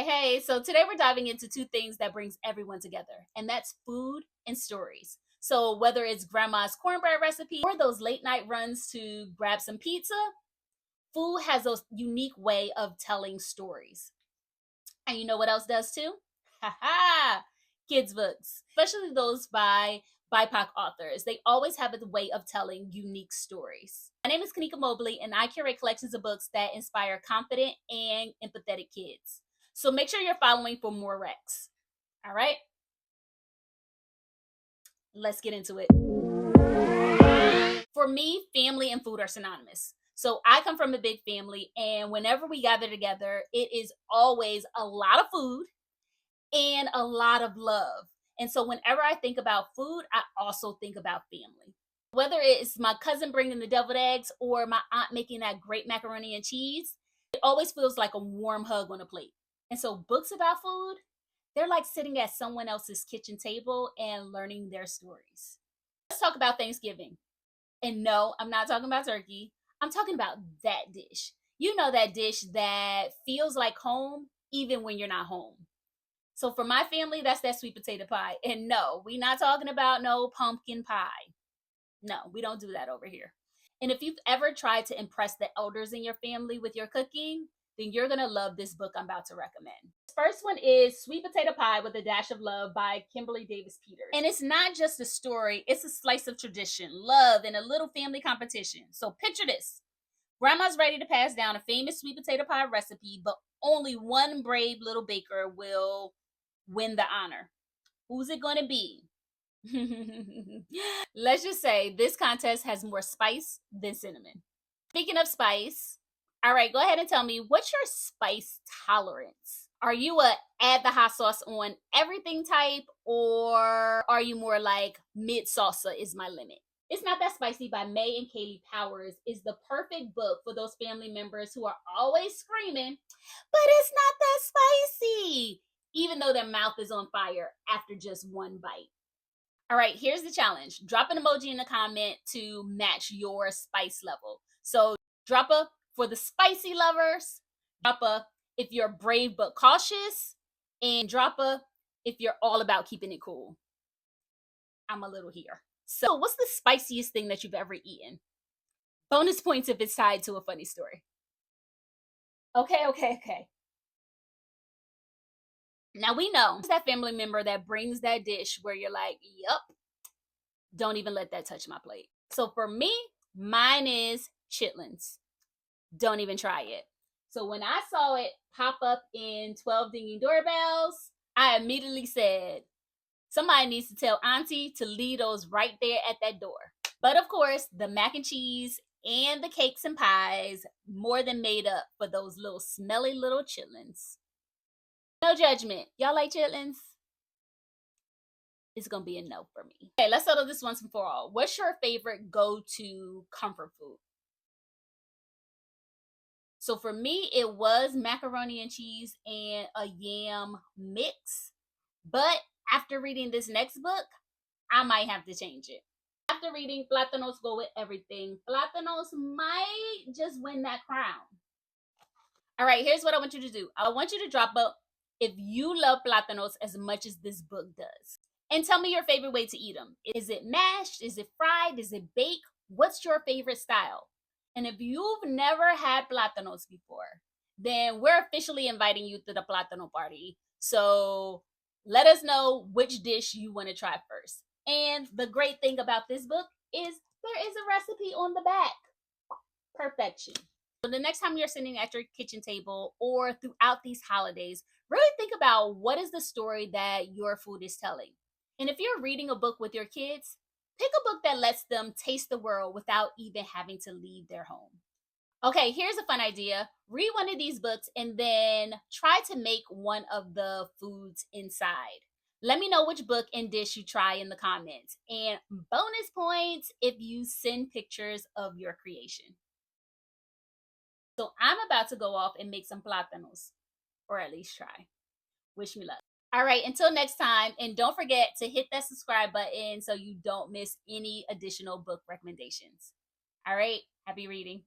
Hey. So today we're diving into two things that brings everyone together, and that's food and stories. So whether it's grandma's cornbread recipe or those late night runs to grab some pizza, food has those unique way of telling stories. And you know what else does too? Ha ha! Kids books, especially those by BIPOC authors. They always have a way of telling unique stories. My name is Kanika Mobley, and I curate collections of books that inspire confident and empathetic kids. So make sure you're following for more recs. All right, let's get into it. For me, family and food are synonymous. So I come from a big family, and whenever we gather together, it is always a lot of food and a lot of love. And so whenever I think about food, I also think about family. Whether it's my cousin bringing the deviled eggs or my aunt making that great macaroni and cheese, it always feels like a warm hug on a plate. And so books about food, they're like sitting at someone else's kitchen table and learning their stories. Let's talk about Thanksgiving. And no, I'm not talking about turkey. I'm talking about that dish. You know, that dish that feels like home even when you're not home. So for my family, that's that sweet potato pie. And no, we're not talking about no pumpkin pie. No, we don't do that over here. And if you've ever tried to impress the elders in your family with your cooking, then you're going to love this book I'm about to recommend. First one is Sweet Potato Pie with a Dash of Love by Kimberly Davis Peters. And it's not just a story, it's a slice of tradition, love, and a little family competition. So picture this. Grandma's ready to pass down a famous sweet potato pie recipe, but only one brave little baker will win the honor. Who's it going to be? Let's just say this contest has more spice than cinnamon. Speaking of spice, all right, go ahead and tell me, what's your spice tolerance? Are you a add the hot sauce on everything type, or are you more like mid salsa is my limit? It's Not That Spicy by May and Kaylee Powers is the perfect book for those family members who are always screaming, but it's not that spicy, even though their mouth is on fire after just one bite. All right, here's the challenge. Drop an emoji in the comment to match your spice level. So drop a for the spicy lovers, drop a if you're brave but cautious, and drop a if you're all about keeping it cool. I'm a little here. So what's the spiciest thing that you've ever eaten? Bonus points if it's tied to a funny story. Okay. Now we know it's that family member that brings that dish where you're like, yup, don't even let that touch my plate. So for me, mine is chitlins. Don't even try it. So when I saw it pop up in 12 dinging doorbells, I immediately said, somebody needs to tell Auntie to leave those right there at that door. But of course, the mac and cheese and the cakes and pies more than made up for those little smelly little chitlins. No judgment. Y'all like chitlins? It's gonna be a no for me. Okay, let's settle this once and for all. What's your favorite go-to comfort food? So for me, it was macaroni and cheese and a yam mix. But after reading this next book, I might have to change it. After reading Plátanos Go with Everything, Plátanos might just win that crown. All right, here's what I want you to do. I want you to drop up if you love plátanos as much as this book does. And tell me your favorite way to eat them. Is it mashed? Is it fried? Is it baked? What's your favorite style? And if you've never had plátanos before, then we're officially inviting you to the Plátano party. So let us know which dish you want to try first. And the great thing about this book is there is a recipe on the back. Perfection. So the next time you're sitting at your kitchen table or throughout these holidays, really think about what is the story that your food is telling. And if you're reading a book with your kids, pick a book that lets them taste the world without even having to leave their home. Okay, here's a fun idea. Read one of these books and then try to make one of the foods inside. Let me know which book and dish you try in the comments. And bonus points if you send pictures of your creation. So I'm about to go off and make some plátanos, or at least try. Wish me luck. All right, until next time, and don't forget to hit that subscribe button so you don't miss any additional book recommendations. All right, happy reading.